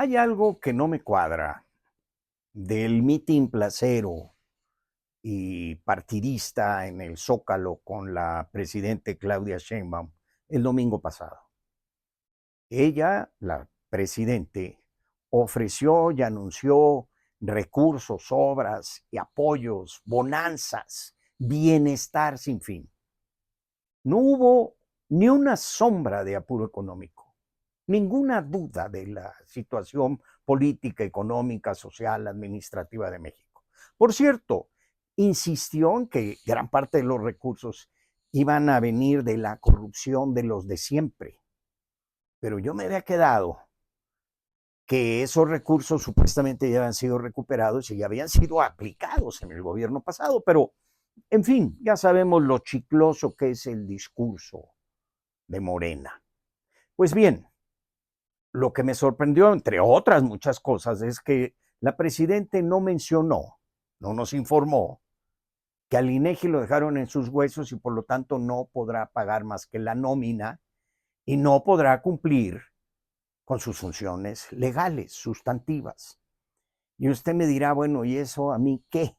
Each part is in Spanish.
Hay algo que no me cuadra del mitin placero y partidista en el Zócalo con la presidente Claudia Sheinbaum el domingo pasado. Ella, la presidente, ofreció y anunció recursos, obras y apoyos, bonanzas, bienestar sin fin. No hubo ni una sombra de apuro económico, ninguna duda de la situación política, económica, social, administrativa de México. Por cierto, insistió en que gran parte de los recursos iban a venir de la corrupción de los de siempre. Pero yo me había quedado que esos recursos supuestamente ya habían sido recuperados y ya habían sido aplicados en el gobierno pasado. Pero, en fin, ya sabemos lo chicloso que es el discurso de Morena. Pues bien, lo que me sorprendió, entre otras muchas cosas, es que la presidenta no mencionó, no nos informó, que al INEGI lo dejaron en sus huesos y por lo tanto no podrá pagar más que la nómina y no podrá cumplir con sus funciones legales, sustantivas. Y usted me dirá, bueno, ¿y eso a mí qué?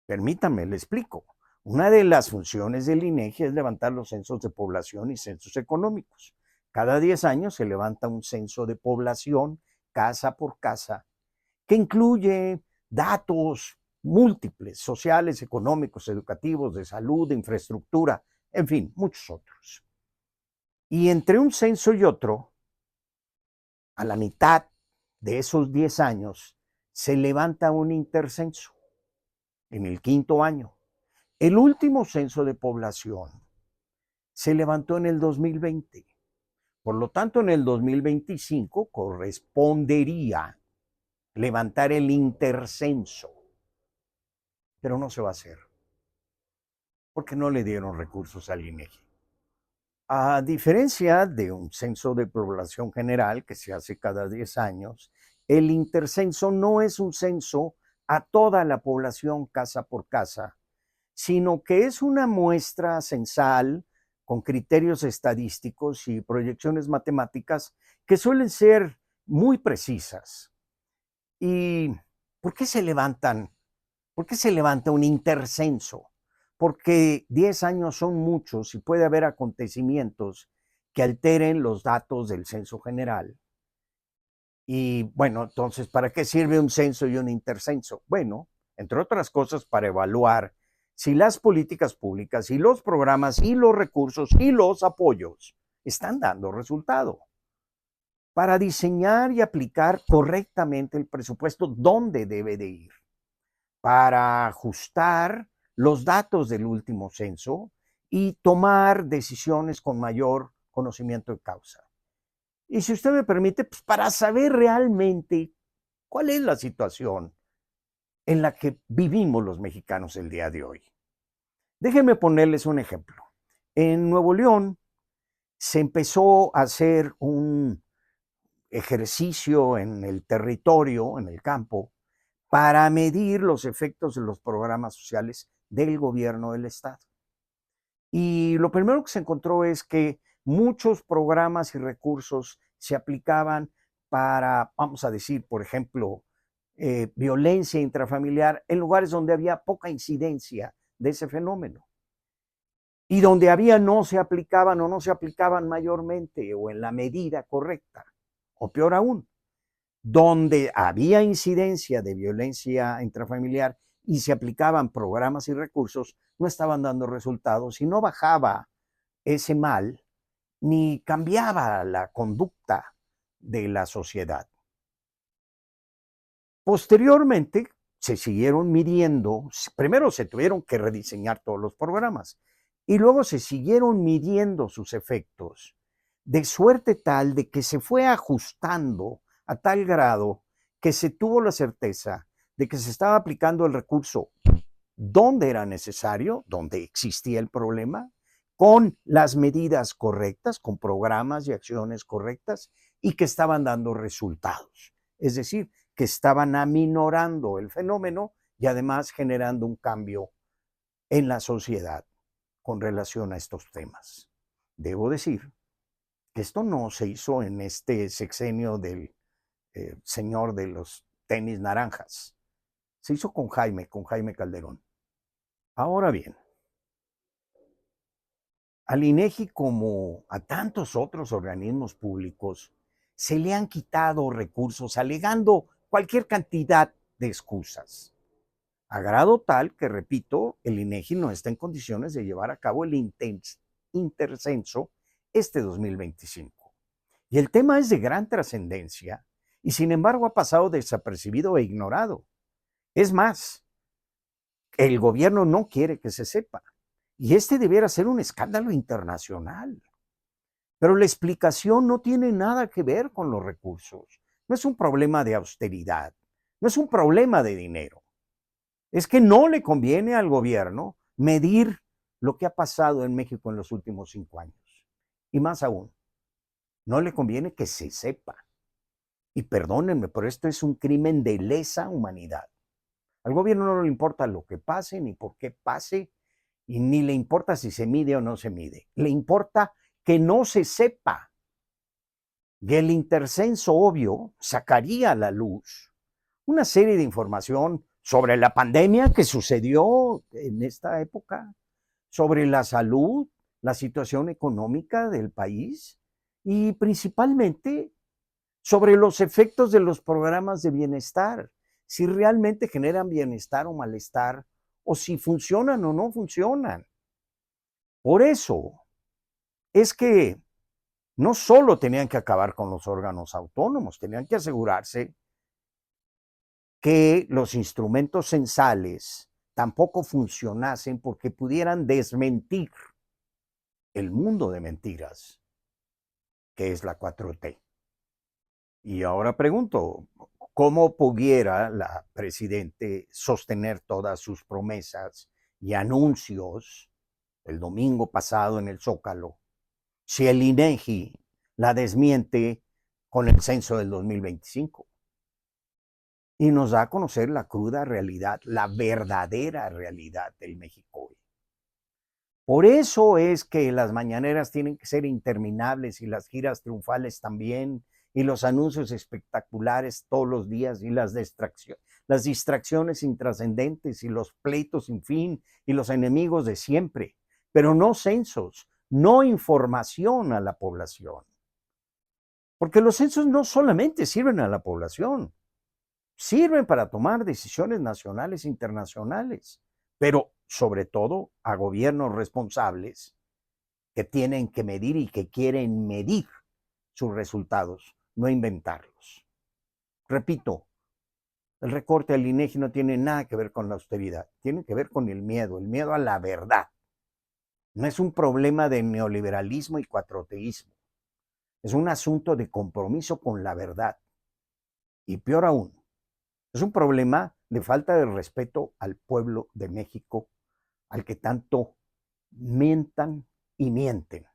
Permítame, le explico. Una de las funciones del INEGI es levantar los censos de población y censos económicos. Cada 10 años se levanta un censo de población, casa por casa, que incluye datos múltiples, sociales, económicos, educativos, de salud, de infraestructura, en fin, muchos otros. Y entre un censo y otro, a la mitad de esos 10 años, se levanta un intercenso en el quinto año. El último censo de población se levantó en el 2020. Por lo tanto, en el 2025 correspondería levantar el intercenso, pero no se va a hacer porque no le dieron recursos al INEGI. A diferencia de un censo de población general que se hace cada 10 años, el intercenso no es un censo a toda la población casa por casa, sino que es una muestra censal con criterios estadísticos y proyecciones matemáticas que suelen ser muy precisas. ¿Y por qué se levantan? ¿Por qué se levanta un intercenso? Porque 10 años son muchos y puede haber acontecimientos que alteren los datos del censo general. Y bueno, entonces, ¿para qué sirve un censo y un intercenso? Bueno, entre otras cosas, para evaluar si las políticas públicas y los programas y los recursos y los apoyos están dando resultado. Para diseñar y aplicar correctamente el presupuesto, ¿dónde debe de ir? Para ajustar los datos del último censo y tomar decisiones con mayor conocimiento de causa. Y si usted me permite, pues para saber realmente cuál es la situación en la que vivimos los mexicanos el día de hoy. Déjenme ponerles un ejemplo. En Nuevo León se empezó a hacer un ejercicio en el territorio, en el campo, para medir los efectos de los programas sociales del gobierno del estado. Y lo primero que se encontró es que muchos programas y recursos se aplicaban para, vamos a decir, por ejemplo, violencia intrafamiliar en lugares donde había poca incidencia de ese fenómeno. Y donde había no se aplicaban o no se aplicaban mayormente o en la medida correcta. O peor aún, donde había incidencia de violencia intrafamiliar y se aplicaban programas y recursos, no estaban dando resultados y no bajaba ese mal ni cambiaba la conducta de la sociedad. Posteriormente se siguieron midiendo, primero se tuvieron que rediseñar todos los programas y luego se siguieron midiendo sus efectos, de suerte tal de que se fue ajustando a tal grado que se tuvo la certeza de que se estaba aplicando el recurso donde era necesario, donde existía el problema, con las medidas correctas, con programas y acciones correctas y que estaban dando resultados. Es decir, que estaban aminorando el fenómeno y además generando un cambio en la sociedad con relación a estos temas. Debo decir que esto no se hizo en este sexenio del señor de los tenis naranjas. Se hizo con Jaime Calderón. Ahora bien, al INEGI, como a tantos otros organismos públicos, se le han quitado recursos alegando cualquier cantidad de excusas. A grado tal que, repito, el INEGI no está en condiciones de llevar a cabo el intercenso este 2025. Y el tema es de gran trascendencia y, sin embargo, ha pasado desapercibido e ignorado. Es más, el gobierno no quiere que se sepa. Y este debiera ser un escándalo internacional. Pero la explicación no tiene nada que ver con los recursos. No es un problema de austeridad, no es un problema de dinero. Es que no le conviene al gobierno medir lo que ha pasado en México en los últimos 5 años. Y más aún, no le conviene que se sepa. Y perdónenme, pero esto es un crimen de lesa humanidad. Al gobierno no le importa lo que pase, ni por qué pase, y ni le importa si se mide o no se mide. Le importa que no se sepa. Y el intercenso obvio sacaría a la luz una serie de información sobre la pandemia que sucedió en esta época, sobre la salud, la situación económica del país y principalmente sobre los efectos de los programas de bienestar, si realmente generan bienestar o malestar, o si funcionan o no funcionan. Por eso es que no solo tenían que acabar con los órganos autónomos, tenían que asegurarse que los instrumentos censales tampoco funcionasen porque pudieran desmentir el mundo de mentiras que es la 4T. Y ahora pregunto, ¿cómo pudiera la presidente sostener todas sus promesas y anuncios el domingo pasado en el Zócalo si el INEGI la desmiente con el censo del 2025? Y nos da a conocer la cruda realidad, la verdadera realidad del México hoy. Por eso es que las mañaneras tienen que ser interminables y las giras triunfales también, y los anuncios espectaculares todos los días y las distracciones intrascendentes y los pleitos sin fin y los enemigos de siempre, pero no censos, no información a la población. Porque los censos no solamente sirven a la población, sirven para tomar decisiones nacionales e internacionales, pero sobre todo a gobiernos responsables que tienen que medir y que quieren medir sus resultados, no inventarlos. Repito, el recorte del INEGI no tiene nada que ver con la austeridad, tiene que ver con el miedo a la verdad. No es un problema de neoliberalismo y cuatroteísmo, es un asunto de compromiso con la verdad. Y peor aún, es un problema de falta de respeto al pueblo de México, al que tanto mientan y mienten.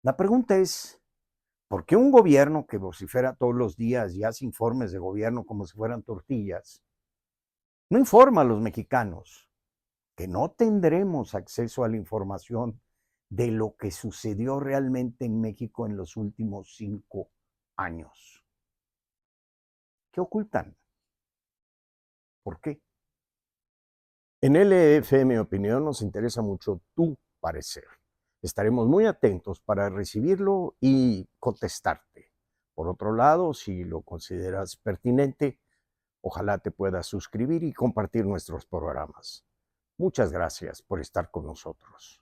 La pregunta es, ¿por qué un gobierno que vocifera todos los días y hace informes de gobierno como si fueran tortillas, no informa a los mexicanos que no tendremos acceso a la información de lo que sucedió realmente en México en los últimos 5 años? ¿Qué ocultan? ¿Por qué? En LFM Opinión nos interesa mucho tu parecer. Estaremos muy atentos para recibirlo y contestarte. Por otro lado, si lo consideras pertinente, ojalá te puedas suscribir y compartir nuestros programas. Muchas gracias por estar con nosotros.